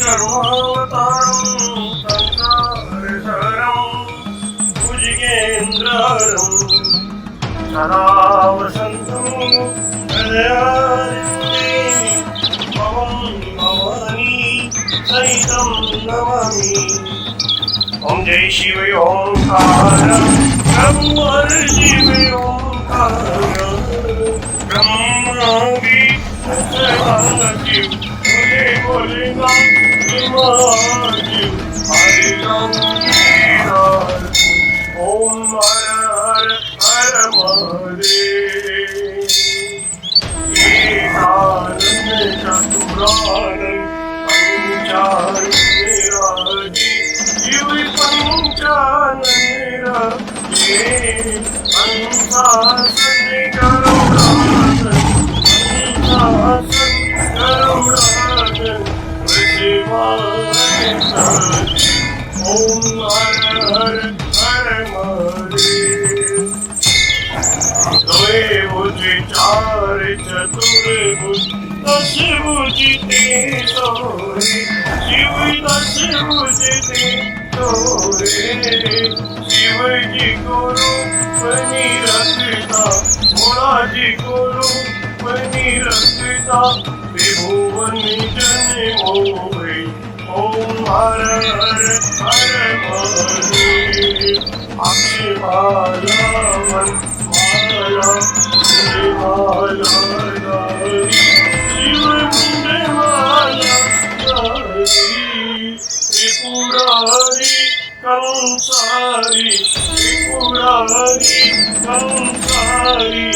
धर्मावतारं संसारसारं भुजगेन्द्रहरं सदा वसन्तं हृदयारण्ये भवं भवानी सहितं नमामि। ओम जय शिव ओंकार ब्रह्म शिव ओंकार ब्रह्मा शिव बोले बोले शिव हरे राम ओम हर हर हर महादेव एकानंद चतुरानंद पंचानंद शिव पंचानंद पंचासन गरुड़ासन पंचासन गरुड़ासन ओम हर हर हर महादेव। द्वय भुज चार चतुर्भुज दश भुज ते सोरे शिव दश भुज ते सोरे शिव जी को रूप बनी रखता भोला जी को रूप बनी रखता त्रिभुवन जन मोहे ओम हर हर हर महादेव। अक्षमाला मन माला माला शिव मुंडे माला त्रिपुरारी कंसारी त्रिपुरारी कंसारी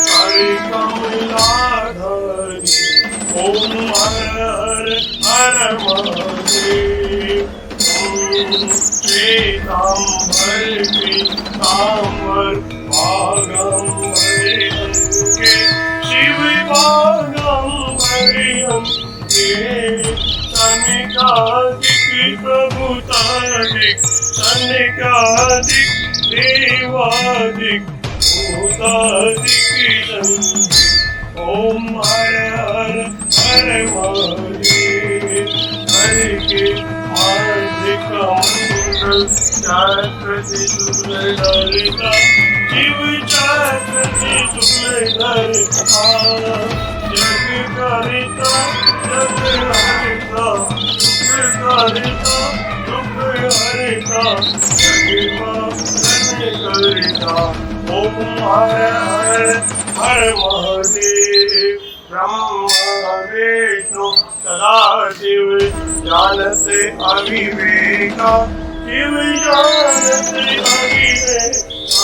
हरे कमलाधारी ओम हर हर हर महादेव। श्वेतांबर पीतांबर भागंबर अंके शिव भागंबर अंके सनिकादिक प्रभुतादिक सनिकादिक देवादिक भूतादिक ओम हर हर हर महादेव। हरि के मार्गिक मंगल चक्रति सुललिता शिव चक्रति सुललिता जग करिता जग हरिता दुख करिता दुख हरिता जग करिता ओम हर हर हर महादेव। ब्रह्मा विष्णु सदाशिव जानते अविवेका शिव जानते अविवेका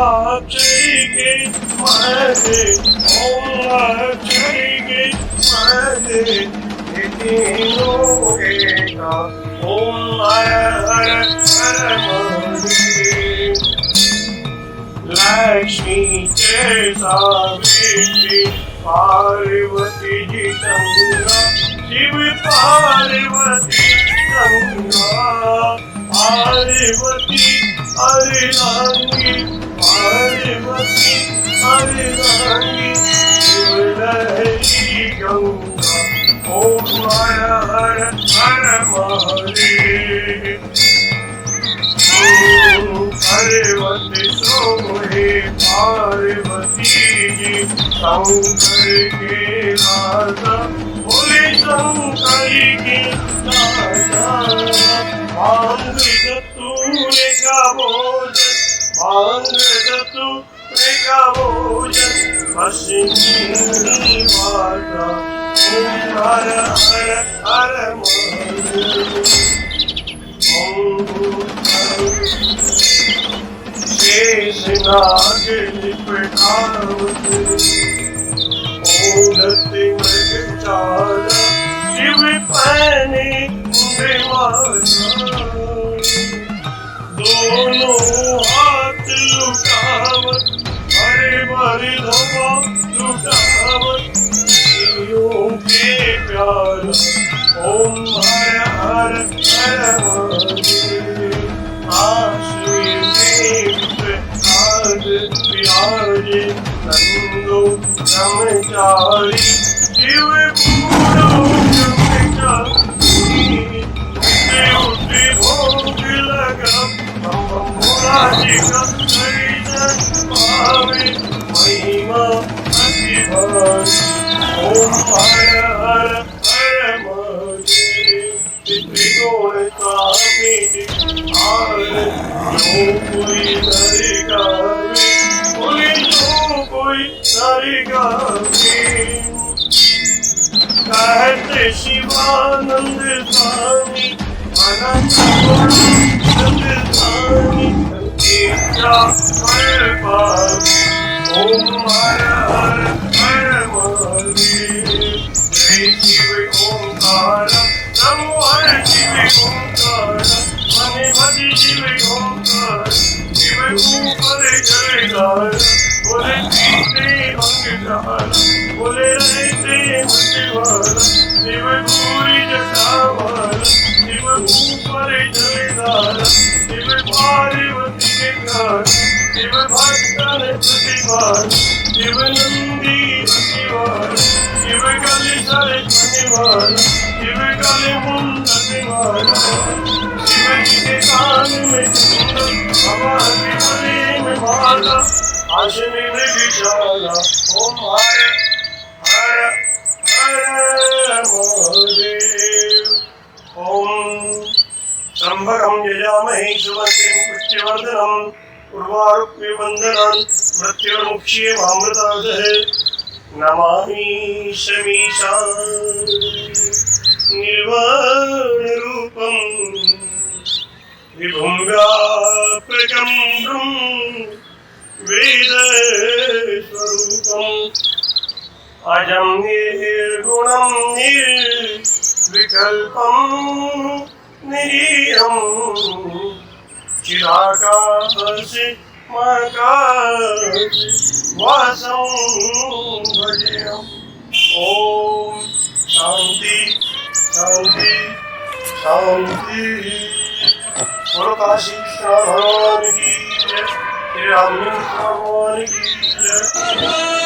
अक्षय के महे ओम अक्षय के महे तीनों एका ओम हर हर हर महादेव। लक्ष्मी के सावित्री पार्वती जी गंगा शिव पार्वती गंगा पार्वती हरिरांगी पार्वती हरिरांगी शिव लहरी गंगा ओम हर हर हर महादेव। पार्वती सोहे पार्वती जी शंकर के राजा बोले शंकर के राजा भांग धतूरे का भोजन भांग धतूरे का भोजन भस्मी माता ओम हर हर हर महादेव। शेषनाग लिपटावत ओढ़ते मृगचारा शिव पहने माला दोनों हाथ लुटावत हरे भरे धवा लुटावत शिवों के प्यारा ओम हर हर हर महादेव। विराजे नंदो ब्रह्मचारी शिव पूरो ब्रह्मचारी उठे भोग लगम बम बम भोला जी का दर्शन पावे महिमा अति भारी ओम हर हर हर महादेव त्रिगुण स्वामी आर जो कोई नर गावे बोले जो कोई नर गावे कहते शिवानंद स्वामी अनंत स्वामी तेरा हर पावे ओम हर हर हर महादेव जय शिव ओंकार नमो हर शिव ओंकार मने भज शिव ओंकार शिव ऊपर जयकार बोले पीते अंगदार बोले रहते मतिवार शिव पूरी जटावार शिव ऊपर जयकार शिव पार्वती के प्यार शिव भक्तन प्रतिवार शिव नंदी प्रतिवार शिव कलि सर प्रतिवार शिव कलि मुंड प्रतिवार शिव जी के कान में कुंडल बाबा के गले में माला आशने में विशाला ओम हर हर हर महादेव ओम त्र्यंबकं यजामहे सुगन्धिं पुष्टिवर्धनम् उर्वारुकमिबन्धनान् मृत्युर्मुक्षीयमामृतादः नमामि शमीशान् निर्वाणरूपं विभुं व्यापकं वेदस्वरूपम् अजं निर्गुणं निर्विकल्पं निरीयं चिराकाशे वासं भजेयम् ॐ शान्ति शान्ति शान्ति बोलो काशी विश्वनाथ भगवान की जय, श्री राम भगवान की जय।